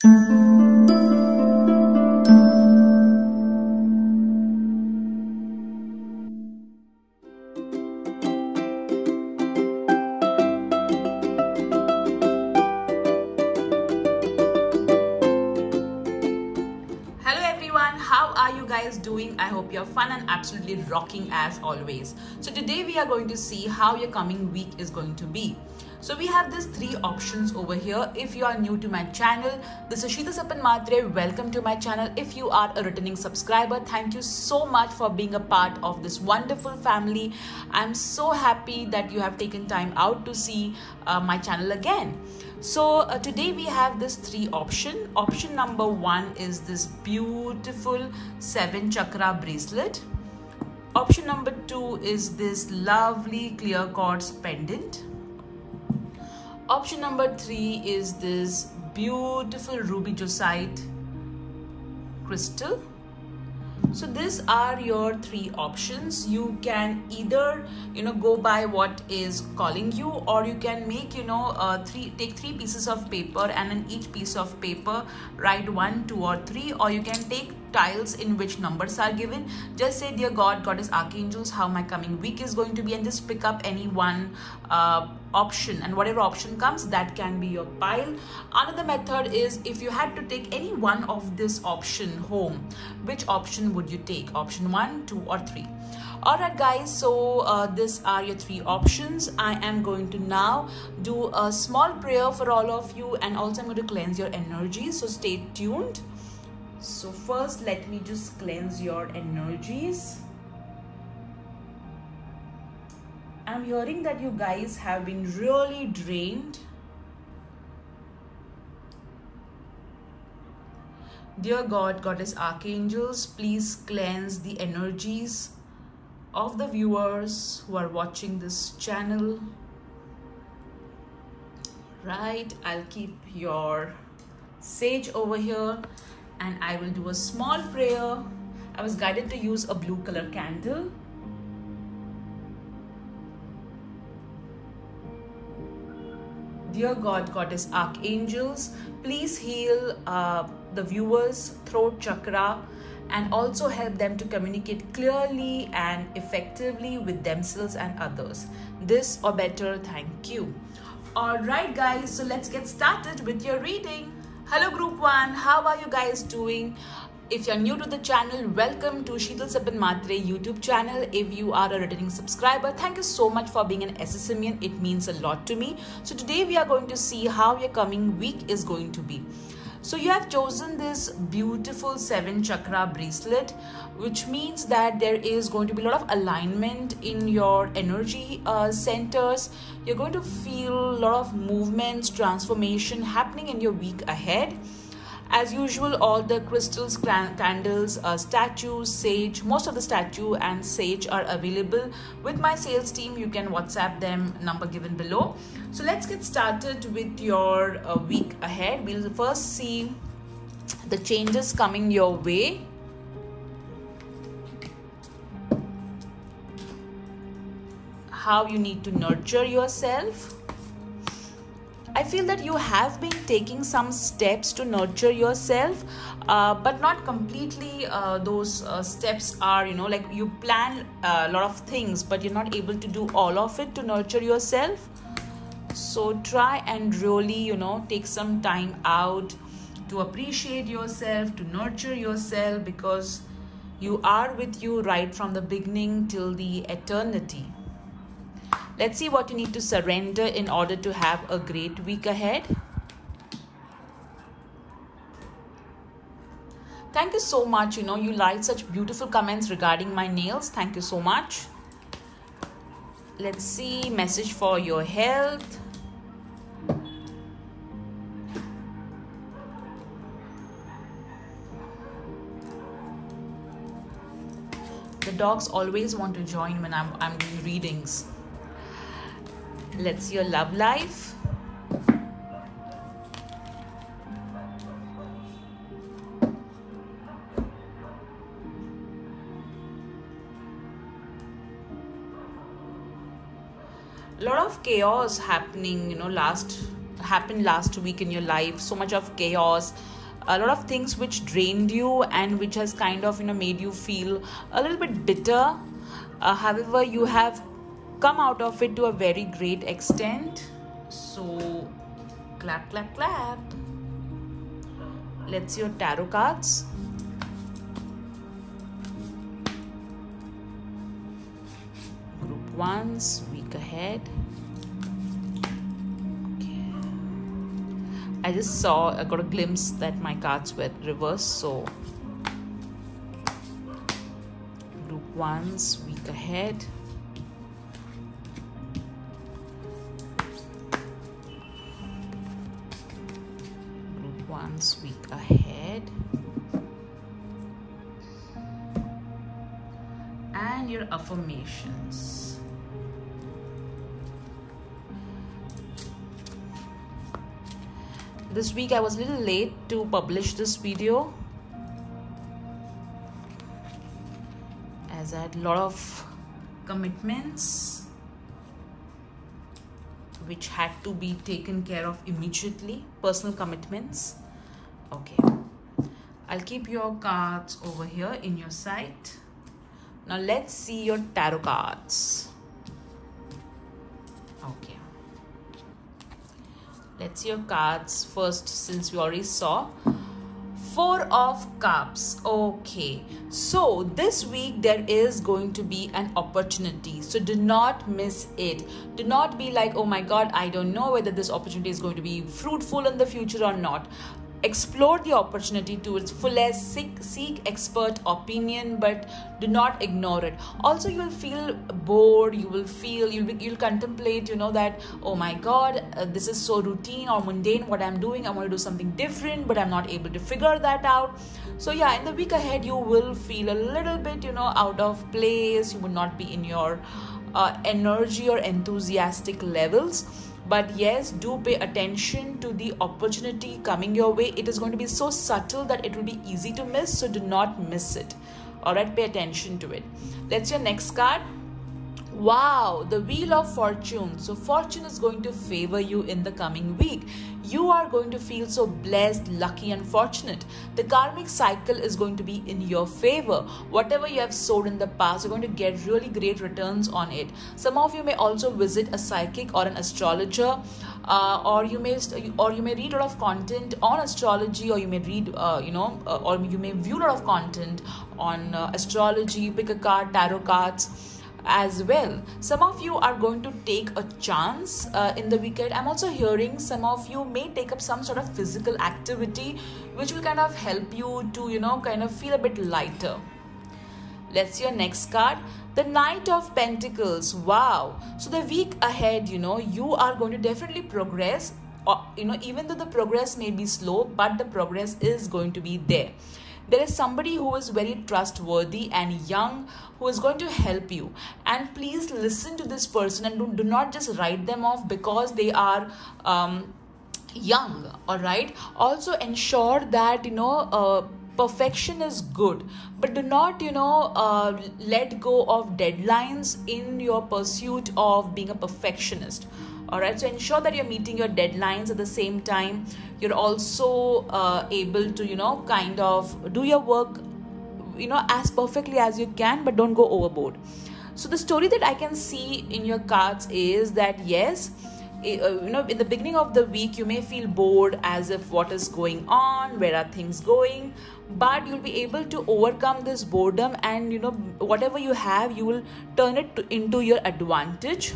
How are you guys doing? I hope you're fun and absolutely rocking as always. So today we are going to see how your coming week is going to be. So we have these three options over here. If you are new to my channel, this is Sheetal Sapan Matre. Welcome to my channel. If you are a returning subscriber, thank you so much for being a part of this wonderful family. I'm so happy that you have taken time out to see my channel again. So today we have this three option. Option number one is this beautiful 7 chakra bracelet. Option number two is this lovely clear quartz pendant. Option number three is this beautiful ruby joseite crystal. So these are your three options. You can either go by what is calling you, or you can make take three pieces of paper, and in each piece of paper write 1, 2 or 3, or you can take tiles in which numbers are given. Just say, dear God, Goddess, Archangels, how my coming week is going to be, and just pick up any one option, and whatever option comes, that can be your pile. Another method is, if you had to take any one of this option home, which option would you take? Option 1, 2 or 3. Alright guys, so these are your three options. I am going to now do a small prayer for all of you, and also I'm going to cleanse your energy, so stay tuned. So first, let me just cleanse your energies. I'm hearing that you guys have been really drained. Dear God, Goddess, Archangels, please cleanse the energies of the viewers who are watching this channel. Right, I'll keep your sage over here, and I will do a small prayer. I was guided to use a blue color candle. Dear God, Goddess, Archangels, please heal the viewers' throat chakra, and also help them to communicate clearly and effectively with themselves and others. This or better, thank you. Alright guys, so let's get started with your reading. Hello Group 1, how are you guys doing? If you're new to the channel, welcome to Sheetal Sapan Matre YouTube channel. If you are a returning subscriber, thank you so much for being an SSMian. It means a lot to me. So today we are going to see how your coming week is going to be. So you have chosen this beautiful 7 chakra bracelet, which means that there is going to be a lot of alignment in your energy centers. You're going to feel a lot of movements, transformation happening in your week ahead. As usual, all the crystals, candles, statues, sage, most of the statue and sage are available with my sales team. You can WhatsApp them, number given below. So let's get started with your week ahead. We'll first see the changes coming your way. How you need to nurture yourself. I feel that you have been taking some steps to nurture yourself, but not completely. Those steps are, like you plan a lot of things, but you're not able to do all of it to nurture yourself. So try and really, take some time out to appreciate yourself, to nurture yourself, because you are with you right from the beginning till the eternity. Let's see what you need to surrender in order to have a great week ahead. Thank you so much. You write such beautiful comments regarding my nails. Thank you so much. Let's see, message for your health. The dogs always want to join when I'm doing readings. Let's see your love life. A lot of chaos happening, happened last week in your life. So much of chaos, a lot of things which drained you and which has kind of made you feel a little bit bitter. However, you have come out of it to a very great extent. So clap, clap, clap. Let's see your tarot cards. Group 1's week ahead. Okay. I got a glimpse that my cards were reversed. So Group 1's week ahead. Week ahead, and your affirmations. This week I was a little late to publish this video as I had a lot of commitments which had to be taken care of immediately, personal commitments. Okay, I'll keep your cards over here in your sight. Now let's see your tarot cards. Okay, let's see your cards first, since we already saw. 4 of Cups. Okay, so this week there is going to be an opportunity, so do not miss it. Do not be like, oh my god, I don't know whether this opportunity is going to be fruitful in the future or not. Explore the opportunity to its fullest, seek expert opinion, but do not ignore it. Also, you will feel bored, you'll contemplate, that, oh my god, this is so routine or mundane what I'm doing. I want to do something different, but I'm not able to figure that out. So yeah, in the week ahead, you will feel a little bit, out of place. You will not be in your energy or enthusiastic levels. But yes, do pay attention to the opportunity coming your way. It is going to be so subtle that it will be easy to miss. So do not miss it. Alright, pay attention to it. Let's see your next card. Wow, the Wheel of Fortune. So fortune is going to favor you in the coming week. You are going to feel so blessed, lucky and fortunate. The karmic cycle is going to be in your favor. Whatever you have sowed in the past, you're going to get really great returns on it. Some of you may also visit a psychic or an astrologer, or you may read a lot of content on astrology, or you may read or you may view a lot of content on astrology, pick a card, tarot cards as well. Some of you are going to take a chance in the weekend. I'm also hearing some of you may take up some sort of physical activity which will kind of help you to kind of feel a bit lighter. Let's see your next card. The Knight of Pentacles. Wow. So the week ahead, you are going to definitely progress, or even though the progress may be slow, but the progress is going to be there. There is somebody who is very trustworthy and young who is going to help you. And please listen to this person and do not just write them off because they are young. All right. Also ensure that, perfection is good, but do not, let go of deadlines in your pursuit of being a perfectionist. All right, so ensure that you're meeting your deadlines. At the same time, you're also able to kind of do your work as perfectly as you can, but don't go overboard. So the story that I can see in your cards is that yes, in the beginning of the week you may feel bored, as if what is going on, where are things going, but you'll be able to overcome this boredom, and whatever you have, you will turn it into your advantage.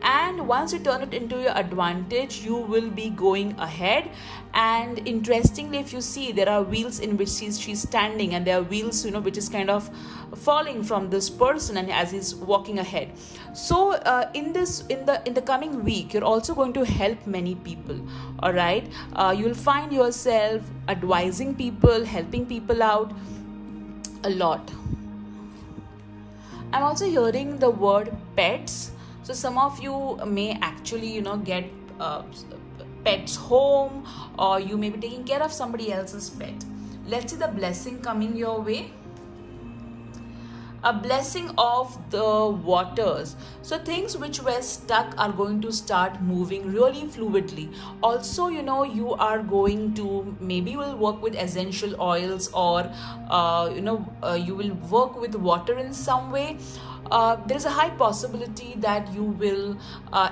And once you turn it into your advantage, you will be going ahead. And interestingly, if you see, there are wheels in which she's standing, and there are wheels which is kind of falling from this person, and as he's walking ahead. So in the coming week, you're also going to help many people. All right, you'll find yourself advising people, helping people out a lot. I'm also hearing the word pets. So some of you may actually get pets home, or you may be taking care of somebody else's pet. Let's see the blessing coming your way. A blessing of the waters. So things which were stuck are going to start moving really fluidly. Also, you are going to, maybe you will work with essential oils, or you will work with water in some way. There is a high possibility that you will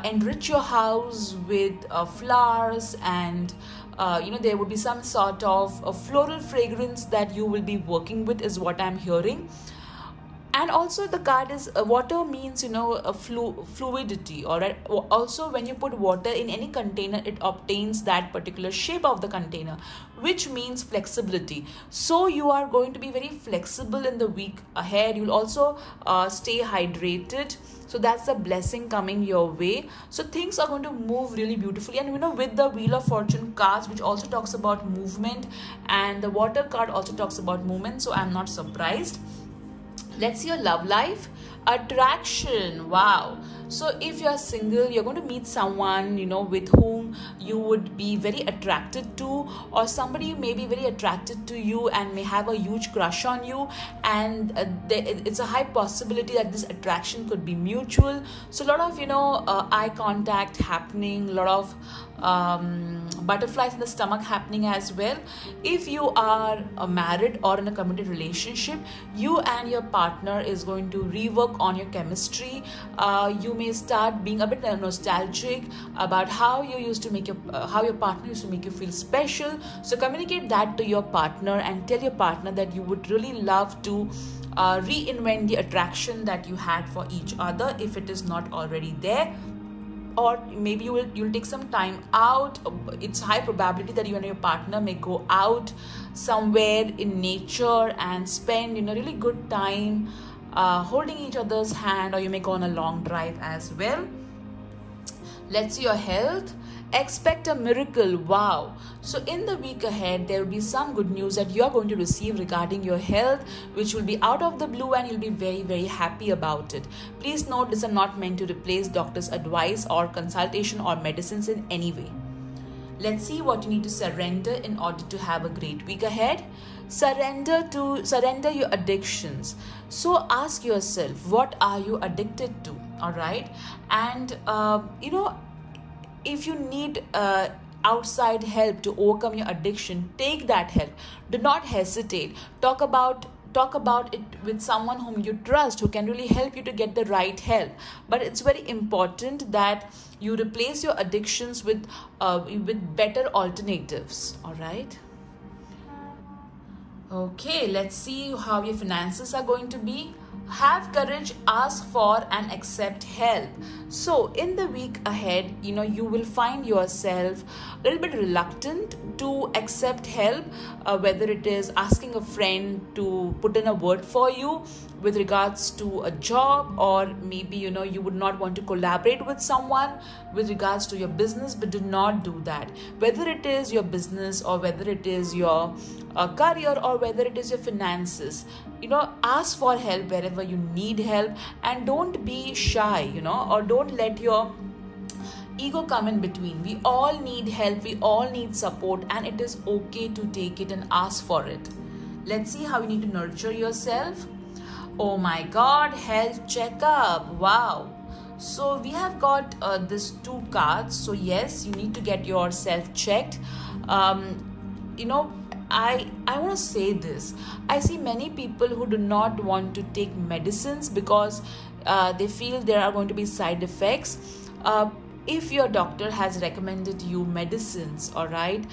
enrich your house with flowers, and there would be some sort of a floral fragrance that you will be working with, is what I'm hearing. And also the card is water means a fluidity. All right, also when you put water in any container, it obtains that particular shape of the container, which means flexibility. So you are going to be very flexible in the week ahead. You'll also stay hydrated. So that's a blessing coming your way. So things are going to move really beautifully. And with the Wheel of Fortune cards, which also talks about movement, and the water card also talks about movement, so I'm not surprised. Let's see your love life. Attraction. Wow. So if you're single, you're going to meet someone, with whom you would be very attracted to, or somebody may be very attracted to you and may have a huge crush on you. And it's a high possibility that this attraction could be mutual. So a lot of, eye contact happening, a lot of butterflies in the stomach happening as well. If you are married or in a committed relationship, you and your partner is going to rework on your chemistry. You may start being a bit nostalgic about how you used to make how your partner used to make you feel special. So communicate that to your partner and tell your partner that you would really love to reinvent the attraction that you had for each other, if it is not already there. Or maybe you'll take some time out. It's high probability that you and your partner may go out somewhere in nature and spend really good time holding each other's hand, or you may go on a long drive as well. Let's see your health. Expect a miracle. Wow. So in the week ahead, there will be some good news that you are going to receive regarding your health, which will be out of the blue, and you'll be very, very happy about it. Please note, these are not meant to replace doctor's advice or consultation or medicines in any way. Let's see what you need to surrender in order to have a great week ahead. Surrender your addictions. So ask yourself, what are you addicted to? All right. And if you need outside help to overcome your addiction, take that help. Do not hesitate. Talk about it with someone whom you trust, who can really help you to get the right help. But it's very important that you replace your addictions with better alternatives. All right. Okay, let's see how your finances are going to be. Have courage, ask for and accept help. So in the week ahead, you will find yourself a little bit reluctant to accept help, whether it is asking a friend to put in a word for you with regards to a job, or maybe you would not want to collaborate with someone with regards to your business. But do not do that. Whether it is your business, or whether it is your career, or whether it is your finances, ask for help wherever you need help, and don't be shy, or don't let your ego come in between. We all need help, we all need support, and it is okay to take it and ask for it. Let's see how you need to nurture yourself. Oh my God, health checkup. Wow. So we have got these two cards. So yes, you need to get yourself checked. I want to say this. I see many people who do not want to take medicines because they feel there are going to be side effects. If your doctor has recommended you medicines, all right,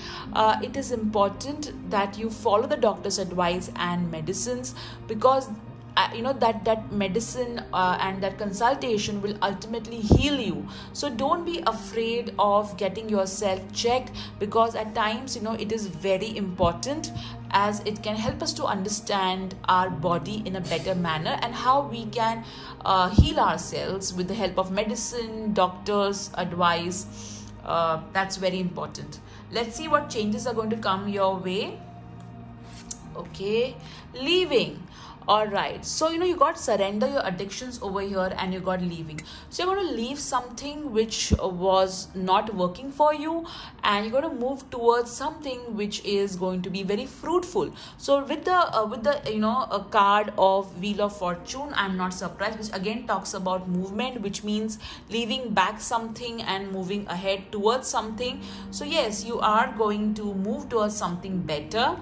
it is important that you follow the doctor's advice and medicines, because that medicine and that consultation will ultimately heal you. So don't be afraid of getting yourself checked, because at times it is very important, as it can help us to understand our body in a better manner and how we can heal ourselves with the help of medicine, doctors' advice. That's very important. Let's see what changes are going to come your way. Okay, leaving. All right, so you got surrender your addictions over here, and you got leaving. So you're going to leave something which was not working for you, and you're going to move towards something which is going to be very fruitful. So with the a card of Wheel of Fortune, I'm not surprised, which again talks about movement, which means leaving back something and moving ahead towards something. So yes, you are going to move towards something better.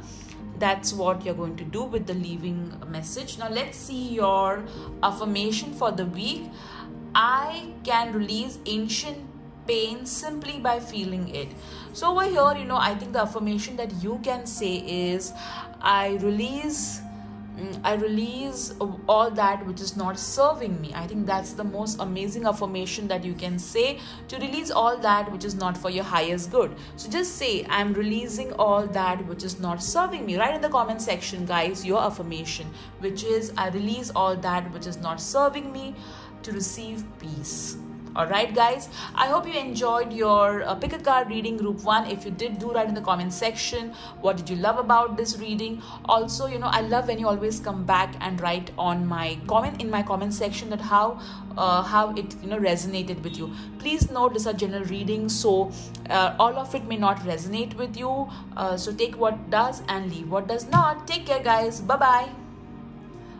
That's what you're going to do with the leaving message. Now let's see your affirmation for the week. I can release ancient pain simply by feeling it. So over here, I think the affirmation that you can say is, I release all that which is not serving me. I think that's the most amazing affirmation that you can say, to release all that which is not for your highest good. So just say, I'm releasing all that which is not serving me. Write in the comment section, guys, your affirmation, which is, I release all that which is not serving me to receive peace. All right, guys, I hope you enjoyed your pick a card reading group 1. If you did, do write in the comment section, what did you love about this reading. Also, I love when you always come back and write on my comment section that how it resonated with you. Please note, this is a general reading, so all of it may not resonate with you, so take what does and leave what does not. Take care, guys. Bye bye.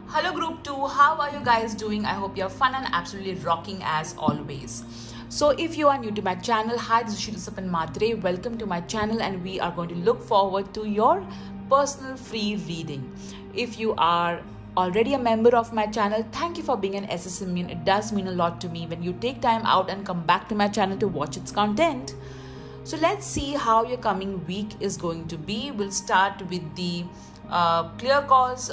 Hello group 2, how are you guys doing? I hope you're fun and absolutely rocking as always. So if you are new to my channel, hi, this is Shri Sapan Matre. Welcome to my channel, and we are going to look forward to your personal free reading. If you are already a member of my channel, thank you for being an SSMian. It does mean a lot to me when you take time out and come back to my channel to watch its content. So let's see how your coming week is going to be. We'll start with the clear cause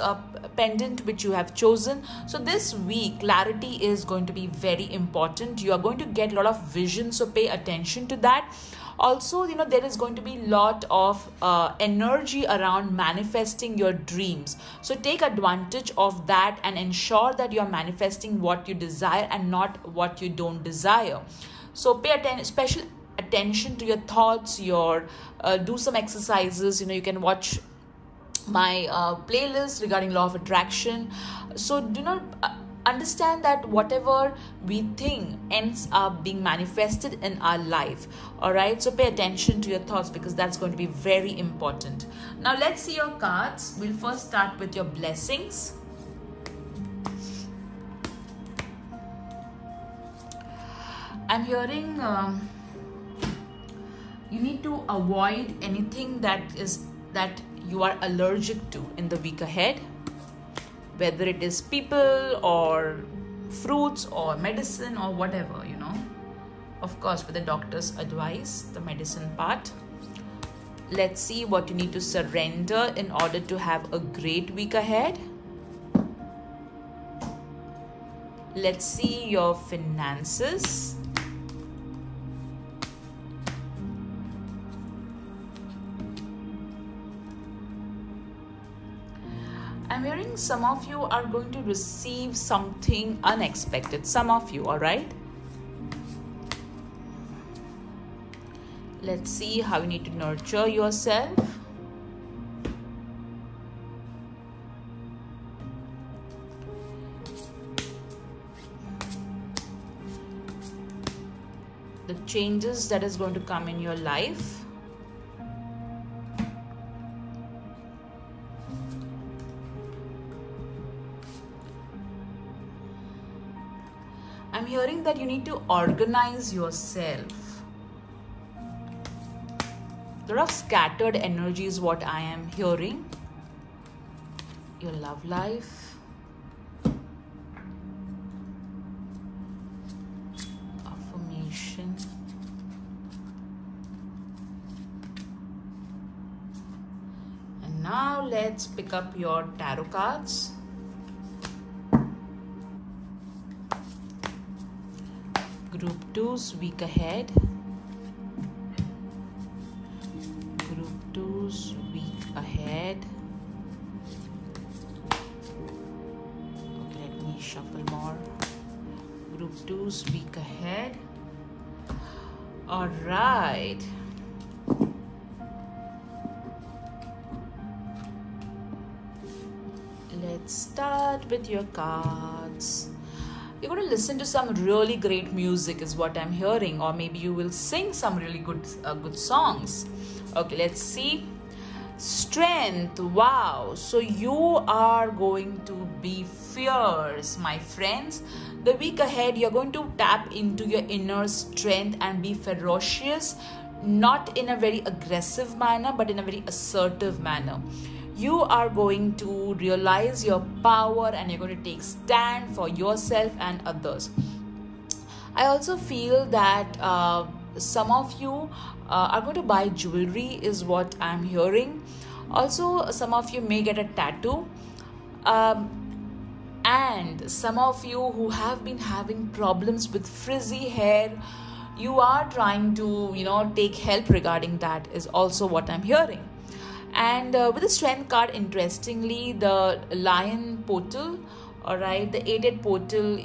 pendant which you have chosen. So this week, clarity is going to be very important. You are going to get a lot of vision, so pay attention to that. Also, there is going to be a lot of energy around manifesting your dreams. So take advantage of that and ensure that you are manifesting what you desire and not what you don't desire. So pay special attention to your thoughts. Do some exercises. You can watch my playlist regarding law of attraction. So do not understand that whatever we think ends up being manifested in our life. All right, so pay attention to your thoughts, because that's going to be very important. Now let's see your cards. We'll first start with your blessings. I'm hearing you need to avoid anything that you are allergic to in the week ahead, whether it is people or fruits or medicine or whatever, of course with the doctor's advice, the medicine part. Let's see what you need to surrender in order to have a great week ahead. Let's see your finances. I'm hearing some of you are going to receive something unexpected. Some of you, all right? Let's see how you need to nurture yourself. The changes that is going to come in your life. I'm hearing that you need to organize yourself. A lot of scattered energy is what I am hearing. Your love life. Affirmation. And now let's pick up your tarot cards. Group 2's week ahead. Group 2's week ahead. Okay, let me shuffle more. Group 2's week ahead. All right. let's start with your cards. You're going to listen to some really great music is what I'm hearing, or maybe you will sing some really good songs. Okay, let's see. Strength. Wow. So you are going to be fierce, my friends. The week ahead, you're going to tap into your inner strength and be ferocious, not in a very aggressive manner, but in a very assertive manner. You are going to realize your power and you're going to take stand for yourself and others. I also feel that some of you are going to buy jewelry is what I'm hearing. Also, some of you may get a tattoo. And some of you who have been having problems with frizzy hair, you are trying to, take help regarding that is also what I'm hearing. And with the strength card, interestingly, the lion portal, all right, the 8-8 portal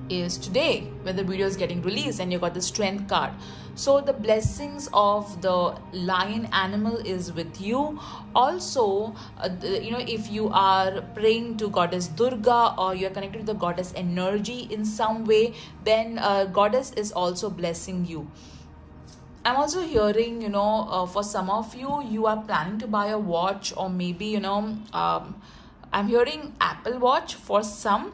is today when the video is getting released, and you got the strength card. So the blessings of the lion animal is with you. Also, if you are praying to goddess Durga or you're connected to the goddess energy in some way, then goddess is also blessing you. I'm also hearing, for some of you, you are planning to buy a watch, or maybe, I'm hearing Apple Watch for some,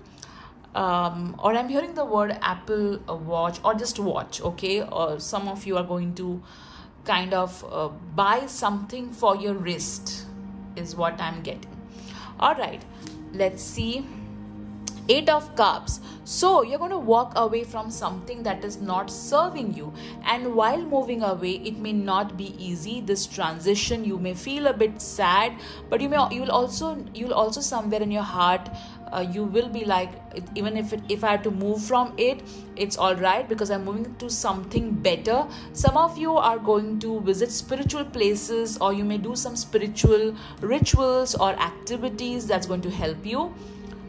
or I'm hearing the word Apple Watch or just watch, okay? Or some of you are going to kind of buy something for your wrist is what I'm getting. All right, let's see. 8 of Cups. So you're going to walk away from something that is not serving you, and while moving away, it may not be easy. This transition, you may feel a bit sad, but you'll also somewhere in your heart, you will be like, even if I had to move from it, it's all right because I'm moving to something better. Some of you are going to visit spiritual places, or you may do some spiritual rituals or activities that's going to help you.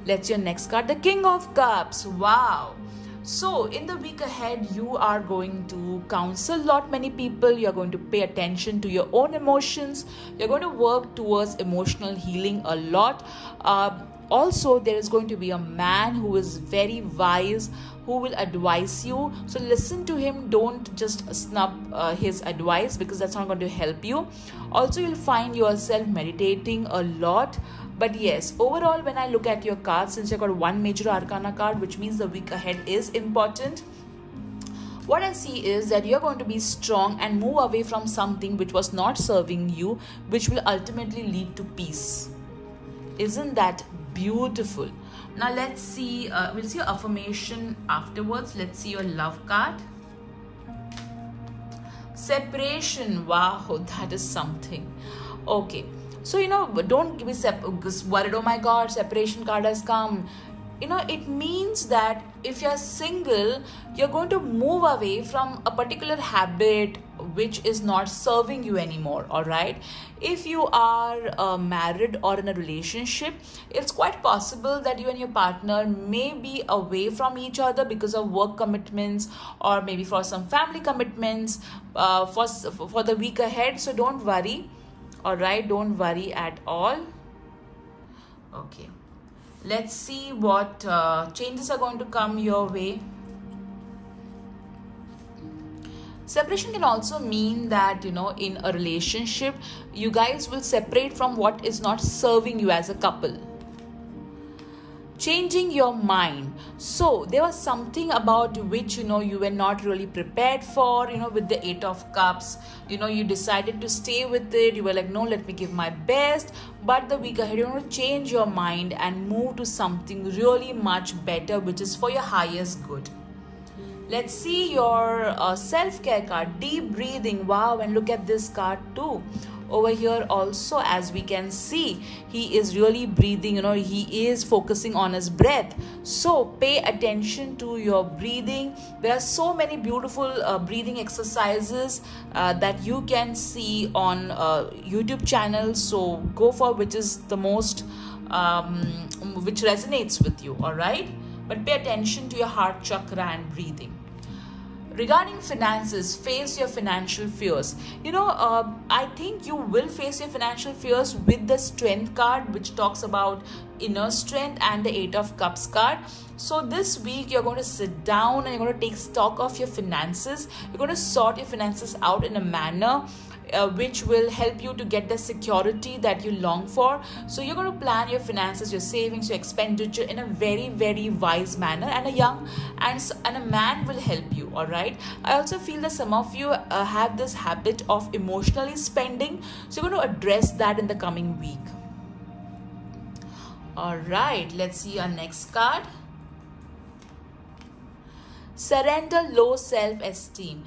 Let's your next card, the King of Cups. Wow. So in the week ahead, you are going to counsel many people. You're going to pay attention to your own emotions. You're going to work towards emotional healing a lot. Also, there is going to be a man who is very wise, who will advise you. So listen to him. Don't just snub his advice, because that's not going to help you. Also, you'll find yourself meditating a lot. But yes, overall, when I look at your cards, since you got one major arcana card, which means the week ahead is important, what I see is that you're going to be strong and move away from something which was not serving you, which will ultimately lead to peace. Isn't that beautiful? Now let's see, we'll see your affirmation afterwards. Let's see your love card. Separation. Wow, that is something. Okay. So, don't be worried, oh my God, separation card has come. It means that if you're single, you're going to move away from a particular habit which is not serving you anymore, all right? If you are married or in a relationship, it's quite possible that you and your partner may be away from each other because of work commitments, or maybe for some family commitments for the week ahead. So don't worry. All right, don't worry at all. Okay, let's see what changes are going to come your way. Separation can also mean that, in a relationship, you guys will separate from what is not serving you as a couple. Changing your mind. So there was something about which you were not really prepared for, with the 8 of Cups. You decided to stay with it. You were like, no, let me give my best. But the week ahead, you want to change your mind and move to something really much better, which is for your highest good. Let's see your self-care card, deep breathing. Wow, and look at this card too. Over here also, as we can see, he is really breathing, he is focusing on his breath. So pay attention to your breathing. There are so many beautiful breathing exercises that you can see on YouTube channels. So go for which is the most, which resonates with you, all right? But pay attention to your heart chakra and breathing. Regarding finances, face your financial fears. I think you will face your financial fears with the Strength card, which talks about inner strength, and the Eight of Cups card. So this week you're going to sit down and you're going to take stock of your finances. You're going to sort your finances out in a manner which will help you to get the security that you long for. So you're going to plan your finances, your savings, your expenditure in a very, very wise manner, and a man will help you. All right. I also feel that some of you have this habit of emotionally spending, so you're going to address that in the coming week. All right, let's see our next card. Surrender low self-esteem.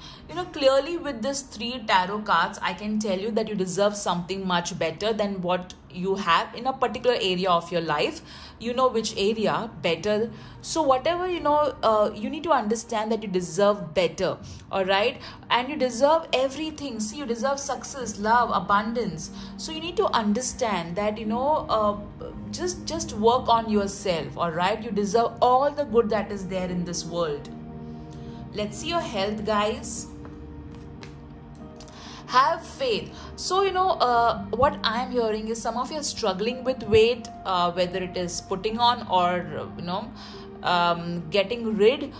Clearly with these 3 tarot cards, I can tell you that you deserve something much better than what you have in a particular area of your life. You know which area better. So whatever, you need to understand that you deserve better. All right. And you deserve everything. See, you deserve success, love, abundance. So you need to understand that, just work on yourself. All right. You deserve all the good that is there in this world. Let's see your health, guys. Have faith. So, what I'm hearing is some of you are struggling with weight, whether it is putting on or, getting rid.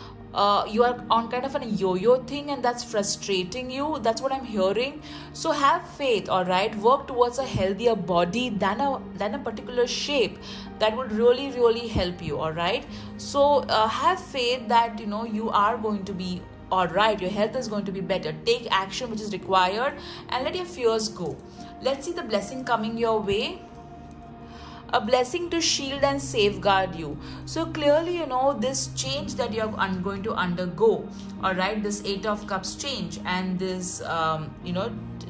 You are on kind of a yo-yo thing, and that's frustrating you. That's what I'm hearing. So have faith, all right? Work towards a healthier body than a particular shape. That would really, really help you, all right? So have faith that, you are going to be all right. Your health is going to be better. Take action which is required and let your fears go. Let's see the blessing coming your way. A blessing to shield and safeguard you. So clearly, this change that you're going to undergo, all right, this Eight of Cups change and this,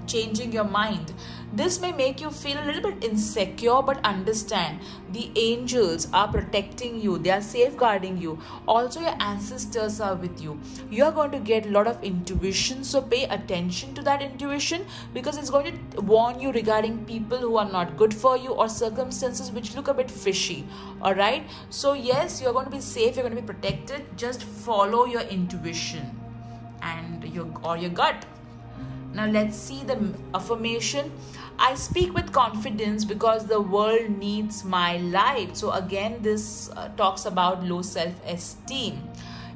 changing your mind. This may make you feel a little bit insecure, but understand the angels are protecting you. They are safeguarding you. Also, your ancestors are with you. You are going to get a lot of intuition. So pay attention to that intuition, because it's going to warn you regarding people who are not good for you or circumstances which look a bit fishy. All right. So yes, you're going to be safe. You're going to be protected. Just follow your intuition and your gut. Now let's see the affirmation. I speak with confidence because the world needs my light. So again, this talks about low self-esteem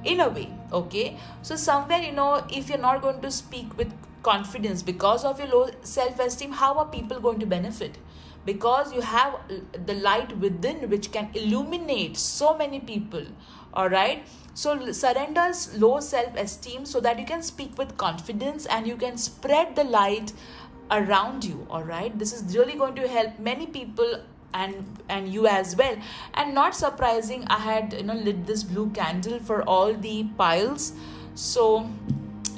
in a way. Okay. So somewhere, if you're not going to speak with confidence because of your low self-esteem, how are people going to benefit? Because you have the light within which can illuminate so many people. All right. So surrender low self-esteem so that you can speak with confidence and you can spread the light around you. All right. This is really going to help many people and you as well. And not surprising, I had lit this blue candle for all the piles. So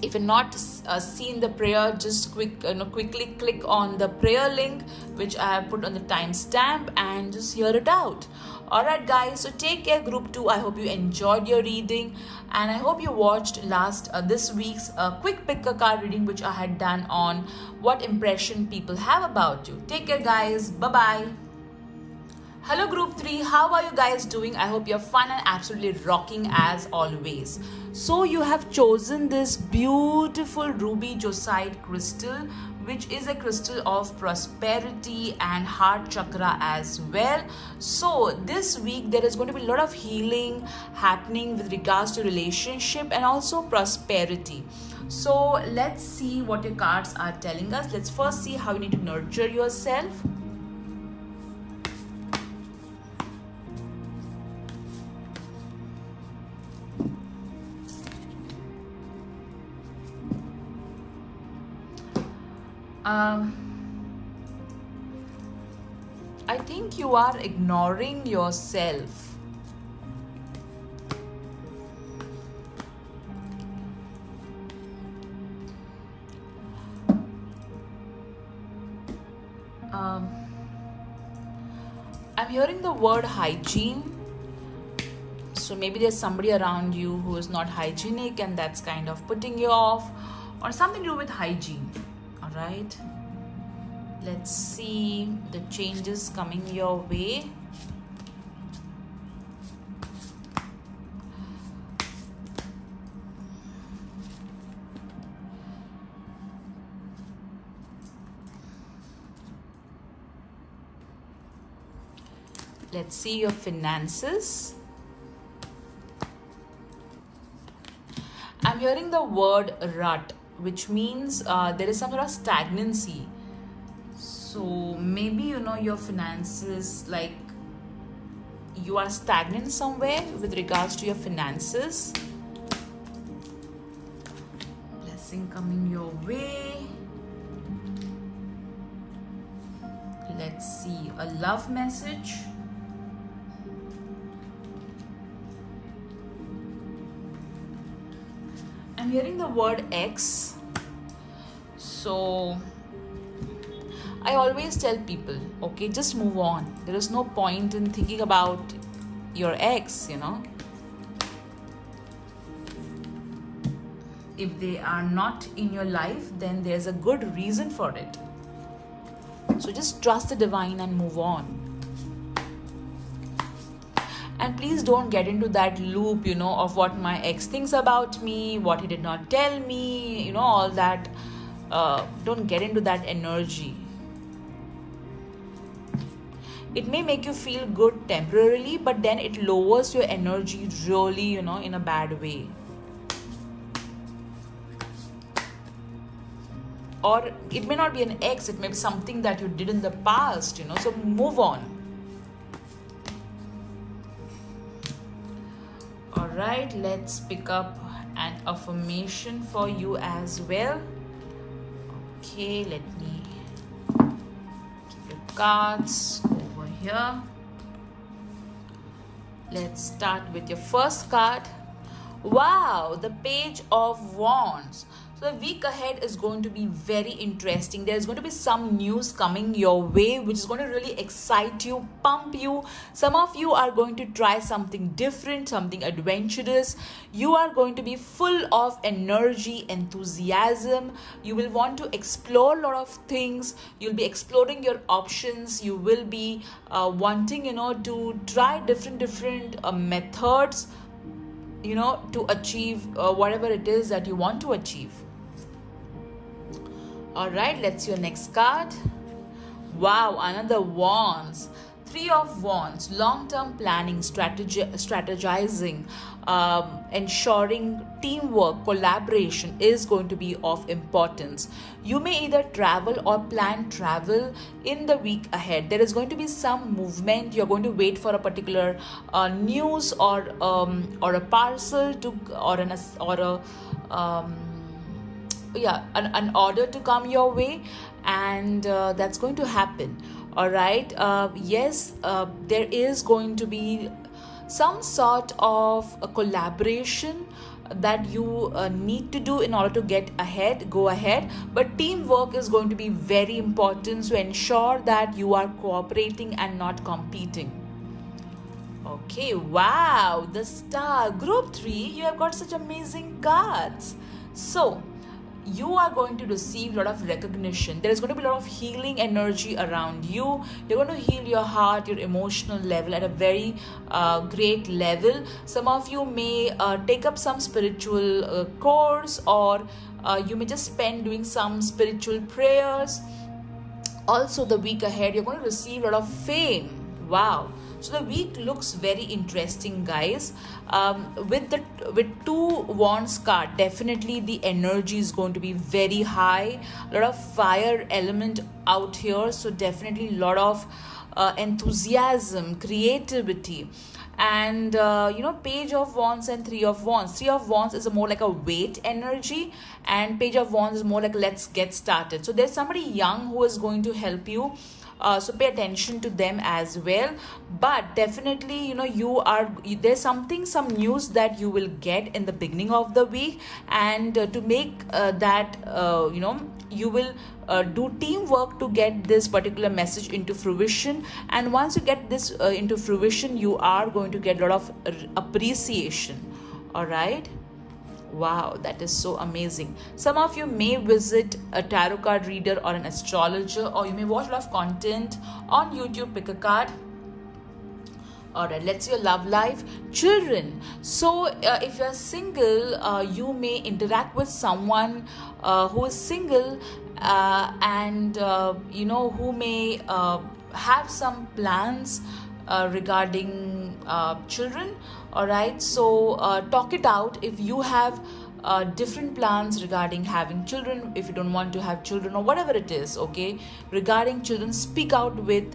if you're not seen the prayer, just quickly click on the prayer link which I have put on the timestamp and just hear it out. All right, guys. So take care, Group 2. I hope you enjoyed your reading, and I hope you watched this week's quick pick a card reading which I had done on what impression people have about you. Take care, guys. Bye bye. Hello Group 3, how are you guys doing? I hope you're fun and absolutely rocking as always. So you have chosen this beautiful ruby joseite crystal, which is a crystal of prosperity and heart chakra as well. So this week there is going to be a lot of healing happening with regards to relationship and also prosperity. So let's see what your cards are telling us. Let's first see how you need to nurture yourself. I think you are ignoring yourself. I'm hearing the word hygiene. So maybe there's somebody around you who is not hygienic and that's kind of putting you off, or something to do with hygiene. Right, let's see the changes coming your way. Let's see your finances. I'm hearing the word rut, which means there is some sort of stagnancy. So maybe your finances, like you are stagnant somewhere with regards to your finances. Blessing coming your way. Let's see, a love message. I'm hearing the word X. So I always tell people, okay, just move on. There is no point in thinking about your ex, If they are not in your life, then there's a good reason for it. So just trust the divine and move on. And please don't get into that loop, of what my ex thinks about me, what he did not tell me, all that. Don't get into that energy. It may make you feel good temporarily, but then it lowers your energy really, in a bad way. Or it may not be an ex, it may be something that you did in the past, so move on. Alright, let's pick up an affirmation for you as well. Okay, let me keep your cards over here. Let's start with your first card. Wow, the Page of Wands. So the week ahead is going to be very interesting. There's going to be some news coming your way which is going to really excite you, pump you. Some of you are going to try something different, something adventurous. You are going to be full of energy, enthusiasm. You will want to explore a lot of things. You'll be exploring your options. You will be wanting, to try different methods, to achieve whatever it is that you want to achieve. Alright, let's see your next card. Wow, another Wands. Three of Wands. Long-term planning, strategizing, ensuring teamwork, collaboration is going to be of importance. You may either travel or plan travel in the week ahead. There is going to be some movement. You're going to wait for a particular news or a parcel an order to come your way, and that's going to happen. All right. Yes, there is going to be some sort of a collaboration that you need to do in order to go ahead, but teamwork is going to be very important, so ensure that you are cooperating and not competing. Okay, wow, the Star. Group 3, you have got such amazing cards. So you are going to receive a lot of recognition. There is going to be a lot of healing energy around you. You're going to heal your heart, your emotional level at a very great level. Some of you may take up some spiritual course, or you may just spend doing some spiritual prayers. Also, the week ahead, you're going to receive a lot of fame. Wow. So the week looks very interesting, guys. With two Wands card, definitely the energy is going to be very high. A lot of fire element out here. So definitely a lot of enthusiasm, creativity. And Page of Wands and Three of Wands. Three of Wands is more like a weight energy, and Page of Wands is more like let's get started. So there's somebody young who is going to help you. So pay attention to them as well. But definitely, there's some news that you will get in the beginning of the week, and to make that, you will do teamwork to get this particular message into fruition. And once you get this into fruition, you are going to get a lot of appreciation. All right. Wow, that is so amazing. Some of you may visit a tarot card reader or an astrologer, or you may watch a lot of content on YouTube. Pick a card. Alright, let's see your love life. Children. So if you're single, you may interact with someone who is single, and who may have some plans regarding children. All right, so talk it out. If you have different plans regarding having children, if you don't want to have children, or whatever it is, okay, regarding children, speak out with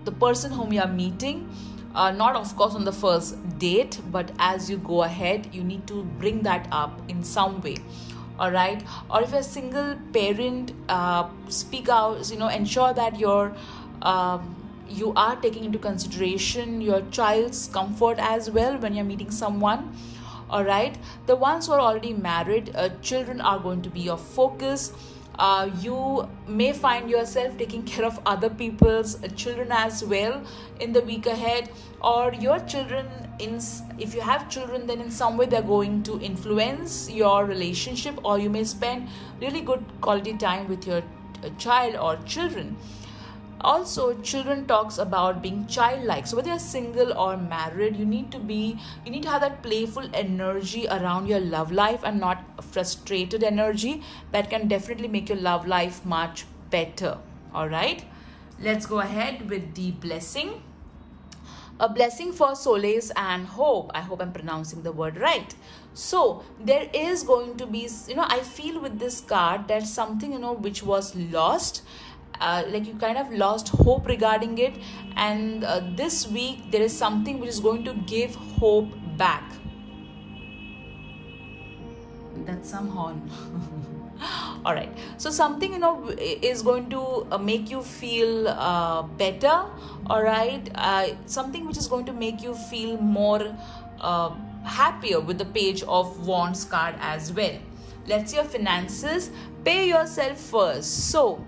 the person whom you are meeting. Not of course on the first date, but as you go ahead, you need to bring that up in some way. All right, or if you're a single parent, speak out, ensure that you are taking into consideration your child's comfort as well when you're meeting someone. All right, the ones who are already married, children are going to be your focus. You may find yourself taking care of other people's children as well in the week ahead, or your children, if you have children, then in some way they're going to influence your relationship, or you may spend really good quality time with your child or children. Also, children talks about being childlike. So whether you're single or married, you need to have that playful energy around your love life, and not a frustrated energy. That can definitely make your love life much better. All right, let's go ahead with the blessing. A blessing for solace and hope. I hope I'm pronouncing the word right. So there is going to be, I feel with this card that something, which was lost, like you kind of lost hope regarding it, and this week there is something which is going to give hope back. That's some horn. All right, so something is going to make you feel better. All right, something which is going to make you feel more happier with the Page of Wands card as well. Let's see your finances. Pay yourself first. So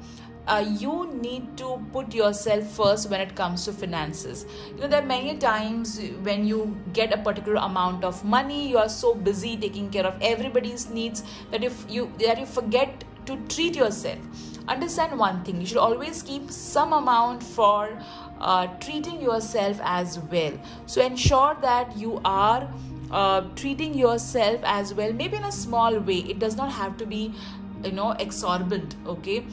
you need to put yourself first when it comes to finances. There are many times when you get a particular amount of money, you are so busy taking care of everybody's needs that you forget to treat yourself. Understand one thing: you should always keep some amount for treating yourself as well. So ensure that you are treating yourself as well, maybe in a small way. It does not have to be exorbitant. Okay,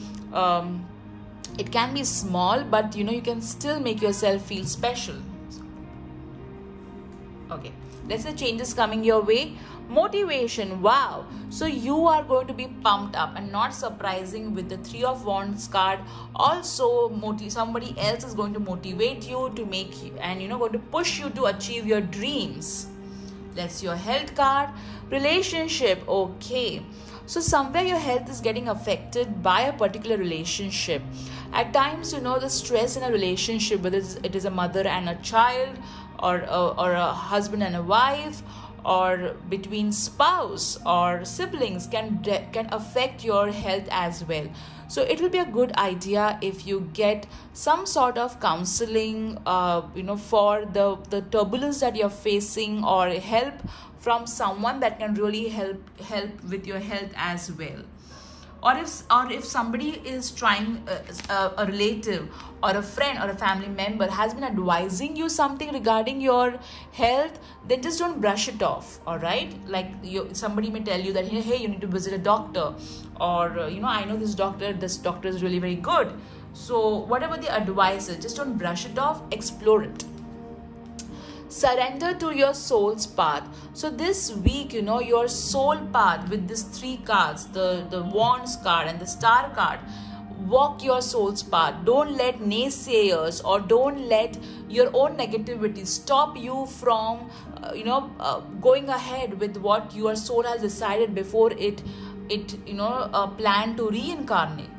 it can be small, but you can still make yourself feel special. Okay, let's say changes coming your way. Motivation. Wow, so you are going to be pumped up, and not surprising with the Three of Wands card. Also somebody else is going to motivate you to make you, and going to push you to achieve your dreams. That's your health card. Relationship. Okay, so somewhere your health is getting affected by a particular relationship. At times, the stress in a relationship, whether it is a mother and a child, or a husband and a wife, or between spouse or siblings, can affect your health as well. So it will be a good idea if you get some sort of counseling, for the turbulence that you're facing, or help from someone that can really help with your health as well. Or if somebody is trying, a relative or a friend or a family member has been advising you something regarding your health, then just don't brush it off. All right, like somebody may tell you that, hey, you need to visit a doctor, or I know this doctor is really very good. So whatever the advice is, just don't brush it off, explore it. Surrender to your soul's path. So this week, your soul path with these three cards, the Wands card and the Star card, walk your soul's path. Don't let naysayers, or don't let your own negativity stop you from going ahead with what your soul has decided before it plan to reincarnate.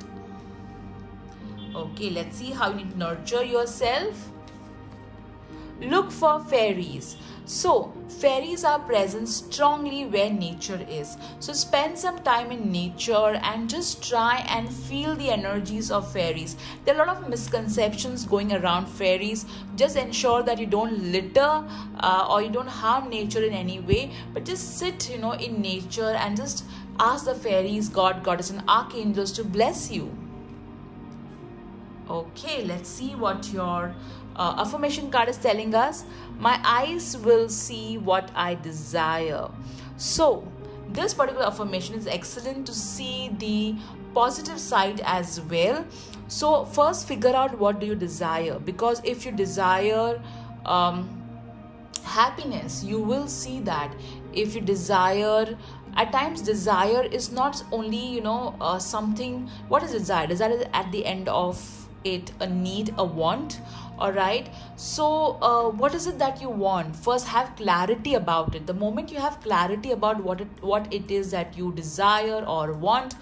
Okay, let's see how you need to nurture yourself. Look for fairies. So fairies are present strongly where nature is. So spend some time in nature and just try and feel the energies of fairies. There are a lot of misconceptions going around fairies. Just ensure that you don't litter, or you don't harm nature in any way, but just sit in nature and just ask the fairies, God, goddess and archangels to bless you. Okay, let's see what your affirmation card is telling us. My eyes will see what I desire. So this particular affirmation is excellent to see the positive side as well. So first figure out what do you desire, because if you desire happiness, you will see that. If you desire, at times desire is not only something. What is desire? Desire is at the end of it a need, a want. All right, so what is it that you want? First have clarity about it. The moment you have clarity about what it is that you desire or want,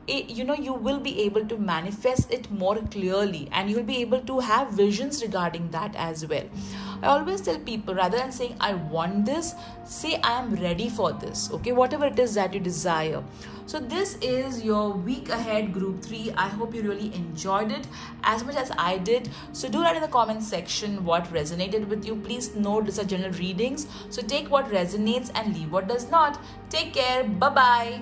you will be able to manifest it more clearly, and you'll be able to have visions regarding that as well. I always tell people, rather than saying I want this, say I am ready for this. Okay, whatever it is that you desire. So this is your week ahead group 3. I hope you really enjoyed it as much as I did. So do write in the comment section what resonated with you. Please note these are general readings, so take what resonates and leave what does not. Take care. Bye bye.